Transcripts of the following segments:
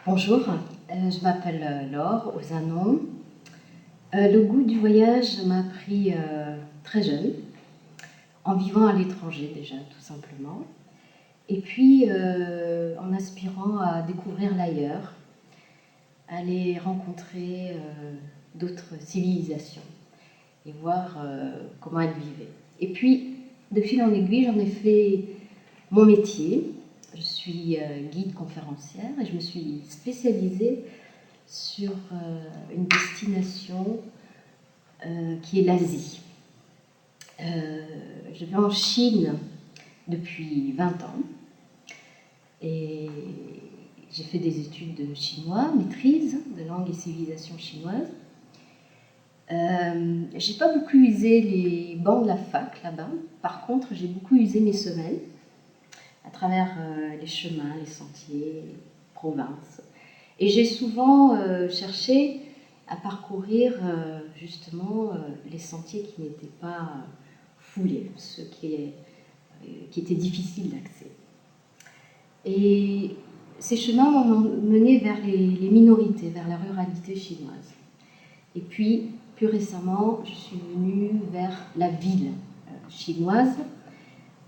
Bonjour, je m'appelle Laure Ozanon. Le goût du voyage m'a pris très jeune, en vivant à l'étranger déjà, tout simplement. Et puis en aspirant à découvrir l'ailleurs, aller rencontrer d'autres civilisations et voir comment elles vivaient. Et puis, de fil en aiguille, j'en ai fait mon métier. Je suis guide conférencière et je me suis spécialisée sur une destination qui est l'Asie. Je vais en Chine depuis 20 ans et j'ai fait des études de chinois, maîtrise de langue et civilisation chinoise. J'ai pas beaucoup usé les bancs de la fac là-bas. Par contre, j'ai beaucoup usé mes semelles à travers les chemins, les sentiers, les provinces. Et j'ai souvent cherché à parcourir justement les sentiers qui n'étaient pas foulés, ceux qui étaient difficiles d'accès. Et ces chemins m'ont mené vers les minorités, vers la ruralité chinoise. Et puis, plus récemment, je suis venue vers la ville chinoise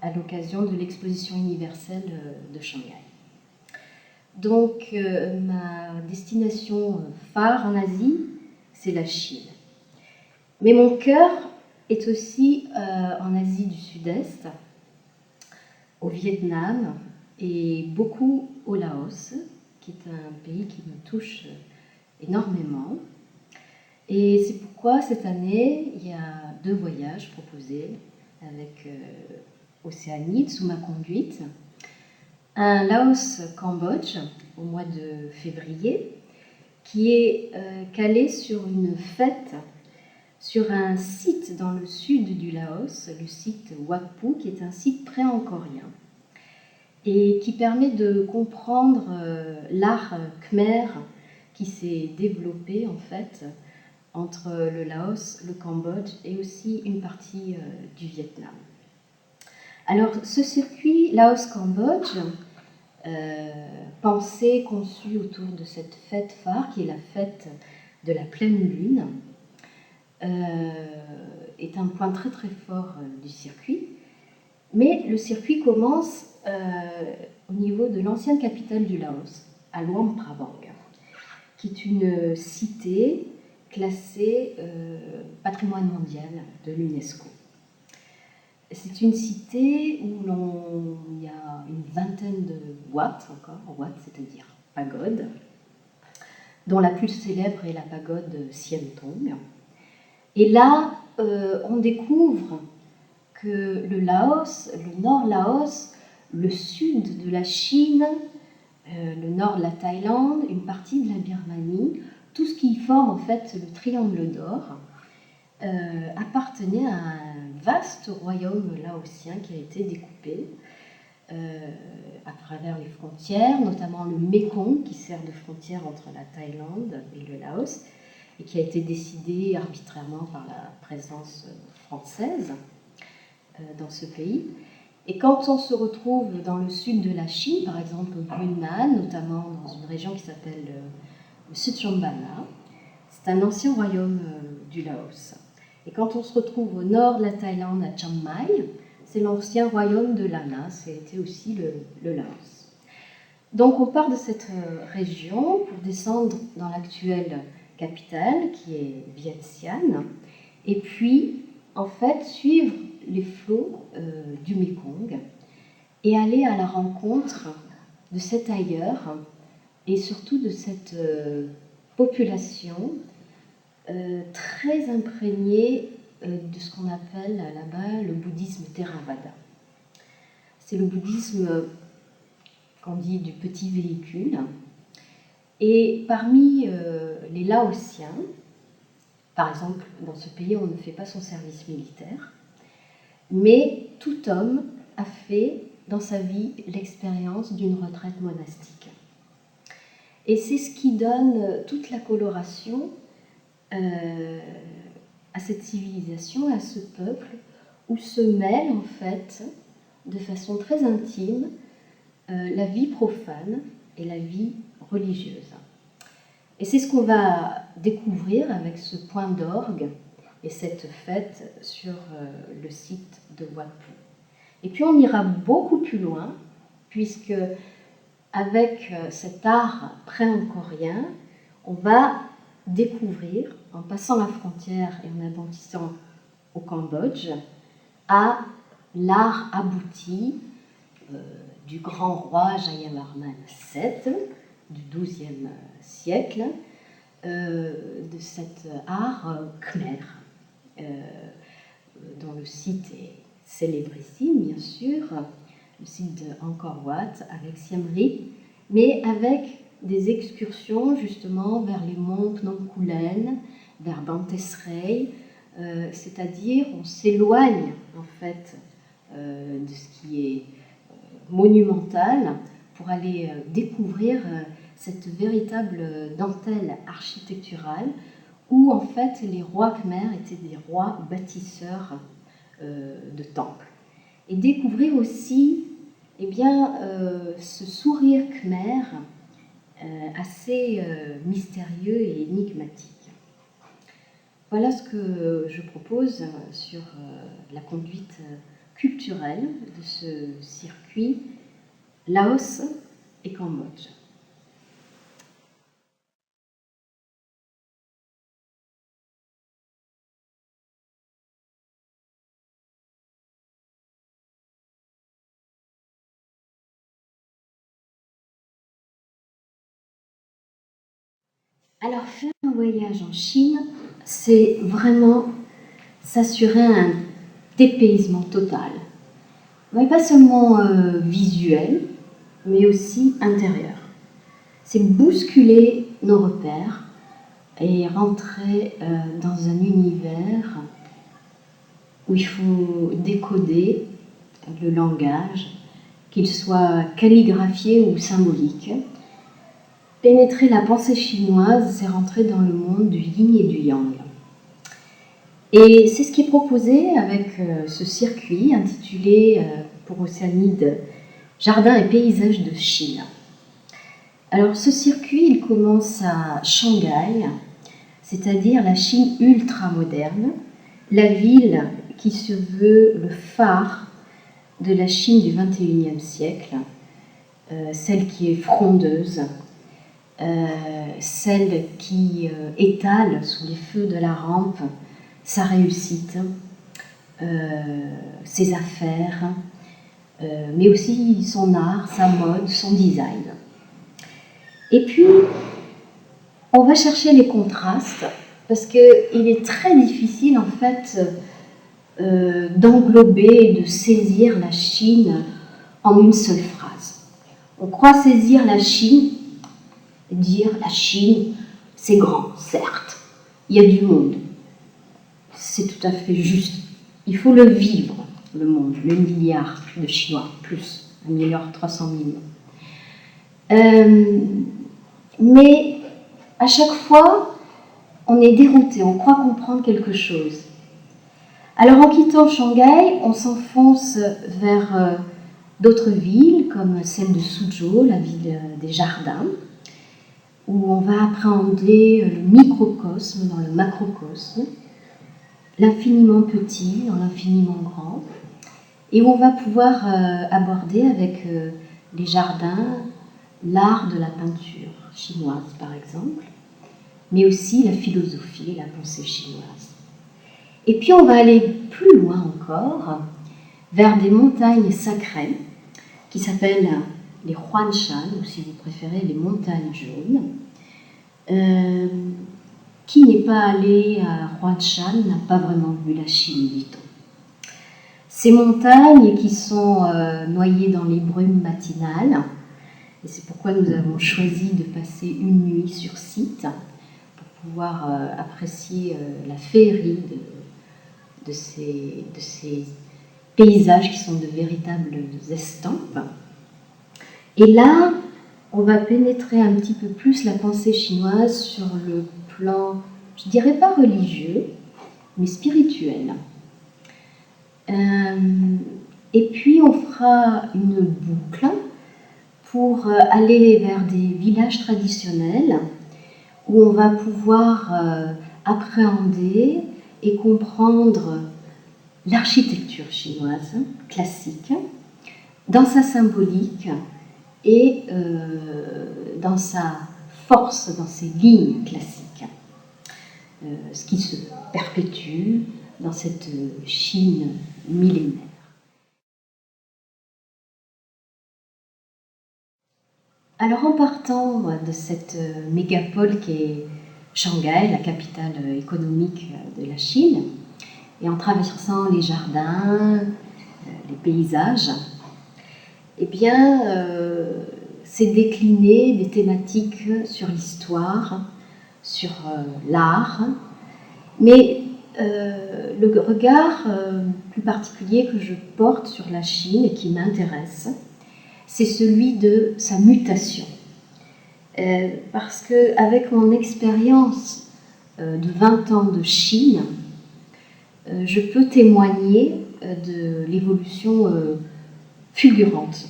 à l'occasion de l'exposition universelle de Shanghai. Donc, ma destination phare en Asie, c'est la Chine. Mais mon cœur est aussi en Asie du Sud-Est, au Vietnam et beaucoup au Laos, qui est un pays qui me touche énormément. Et c'est pourquoi cette année, il y a 2 voyages proposés avec Océanide sous ma conduite. Un Laos-Cambodge au mois de février, qui est calé sur une fête sur un site dans le sud du Laos, le site Wat Phu, qui est un site pré-angkorien et qui permet de comprendre l'art khmer qui s'est développé en fait entre le Laos, le Cambodge et aussi une partie du Vietnam. Alors ce circuit Laos-Cambodge, pensé, conçu autour de cette fête phare qui est la fête de la pleine lune, est un point très très fort du circuit. Mais le circuit commence au niveau de l'ancienne capitale du Laos, à Luang Prabang, qui est une cité classée patrimoine mondial de l'UNESCO. C'est une cité où il y a une vingtaine de wat, c'est-à-dire pagodes, dont la plus célèbre est la pagode Sientong. Et là, on découvre que le Laos, le nord Laos, le sud de la Chine, le nord de la Thaïlande, une partie de la Birmanie, tout ce qui forme en fait le triangle d'or, appartenait à un vaste royaume laotien qui a été découpé à travers les frontières, notamment le Mékong qui sert de frontière entre la Thaïlande et le Laos et qui a été décidé arbitrairement par la présence française dans ce pays. Et quand on se retrouve dans le sud de la Chine, par exemple au Yunnan, notamment dans une région qui s'appelle le Sutchambana, c'est un ancien royaume du Laos. Et quand on se retrouve au nord de la Thaïlande, à Chiang Mai, c'est l'ancien royaume de Lana, c'était aussi le Laos. Donc on part de cette région pour descendre dans l'actuelle capitale, qui est Vientiane, et puis en fait suivre les flots du Mékong et aller à la rencontre de cet ailleurs et surtout de cette population très imprégnée de ce qu'on appelle là-bas le bouddhisme Theravada. C'est le bouddhisme qu'on dit du petit véhicule. Et parmi les Laotiens, par exemple, dans ce pays, on ne fait pas son service militaire, mais tout homme a fait dans sa vie l'expérience d'une retraite monastique. Et c'est ce qui donne toute la coloration à cette civilisation, à ce peuple, où se mêlent en fait, de façon très intime, la vie profane et la vie religieuse. Et c'est ce qu'on va découvrir avec ce point d'orgue et cette fête sur le site de Wat Phu. Et puis on ira beaucoup plus loin, puisque avec cet art pré-angkorien, on va découvrir, en passant la frontière et en aboutissant au Cambodge, à l'art abouti du grand roi Jayavarman VII du XIIe siècle, de cet art khmer, dont le site est célébrissime, bien sûr, le site de Angkor Wat avec Siem Reap, mais avec des excursions justement vers les monts Phnom Kulen, vers Banteay Sray, c'est-à-dire on s'éloigne en fait de ce qui est monumental pour aller découvrir cette véritable dentelle architecturale où en fait les rois khmers étaient des rois bâtisseurs de temples. Et découvrir aussi eh bien, ce sourire khmer assez mystérieux et énigmatique. Voilà ce que je propose sur la conduite culturelle de ce circuit Laos et Cambodge. Alors, faire un voyage en Chine, c'est vraiment s'assurer un dépaysement total. Mais pas seulement visuel, mais aussi intérieur. C'est bousculer nos repères et rentrer dans un univers où il faut décoder le langage, qu'il soit calligraphié ou symbolique. Pénétrer la pensée chinoise, c'est rentrer dans le monde du yin et du yang. Et c'est ce qui est proposé avec ce circuit intitulé pour Océanide Jardins et paysages de Chine. Alors ce circuit, il commence à Shanghai, c'est-à-dire la Chine ultra-moderne, la ville qui se veut le phare de la Chine du XXIe siècle, celle qui est frondeuse, celle qui étale sous les feux de la rampe sa réussite, ses affaires, mais aussi son art, sa mode, son design. Et puis, on va chercher les contrastes, parce qu'il est très difficile en fait d'englober et de saisir la Chine en une seule phrase. On croit saisir la Chine, dire la Chine, c'est grand, certes, il y a du monde. C'est tout à fait juste. Il faut le vivre, le monde, le milliard de Chinois, plus 1,3 milliard. Mais à chaque fois, on est dérouté, on croit comprendre quelque chose. Alors en quittant Shanghai, on s'enfonce vers d'autres villes, comme celle de Suzhou, la ville des jardins, où on va appréhender le microcosme dans le macrocosme, l'infiniment petit dans l'infiniment grand, et où on va pouvoir aborder avec les jardins l'art de la peinture chinoise, par exemple, mais aussi la philosophie et la pensée chinoise. Et puis on va aller plus loin encore, vers des montagnes sacrées, qui s'appellent les Huanshan, ou si vous préférez, les montagnes jaunes. Qui n'est pas allé à Huanshan n'a pas vraiment vu la Chine, dit-on. Ces montagnes qui sont noyées dans les brumes matinales, et c'est pourquoi nous avons choisi de passer une nuit sur site, pour pouvoir apprécier la féerie de ces paysages qui sont de véritables estampes. Et là, on va pénétrer un petit peu plus la pensée chinoise sur le plan, je dirais pas religieux, mais spirituel. Et puis on fera une boucle pour aller vers des villages traditionnels où on va pouvoir appréhender et comprendre l'architecture chinoise classique dans sa symbolique et dans sa force, dans ses lignes classiques, ce qui se perpétue dans cette Chine millénaire. Alors en partant de cette mégapole qui est Shanghai, la capitale économique de la Chine, et en traversant les jardins, les paysages, eh bien, c'est décliné des thématiques sur l'histoire, sur l'art, mais le regard plus particulier que je porte sur la Chine et qui m'intéresse, c'est celui de sa mutation. Parce qu'avec mon expérience de 20 ans de Chine, je peux témoigner de l'évolution fulgurante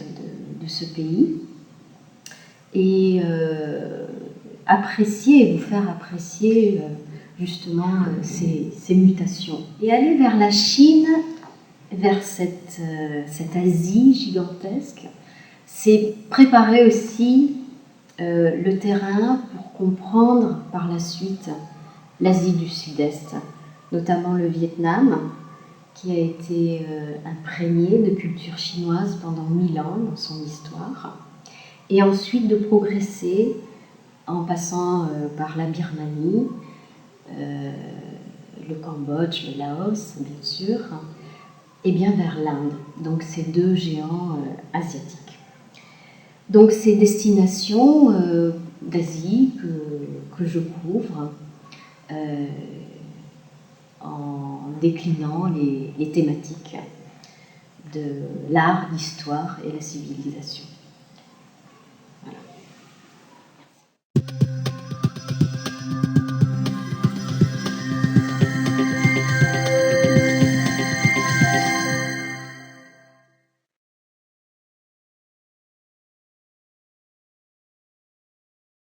de ce pays et apprécier et vous faire apprécier justement ces mutations. Et aller vers la Chine, vers cette Asie gigantesque, c'est préparer aussi le terrain pour comprendre par la suite l'Asie du Sud-Est, notamment le Vietnam, qui a été imprégné de culture chinoise pendant 1000 ans dans son histoire, et ensuite de progresser en passant par la Birmanie, le Cambodge, le Laos, bien sûr, et bien vers l'Inde, donc ces deux géants asiatiques. Donc ces destinations d'Asie que je couvre en déclinant les thématiques de l'art, l'histoire et la civilisation.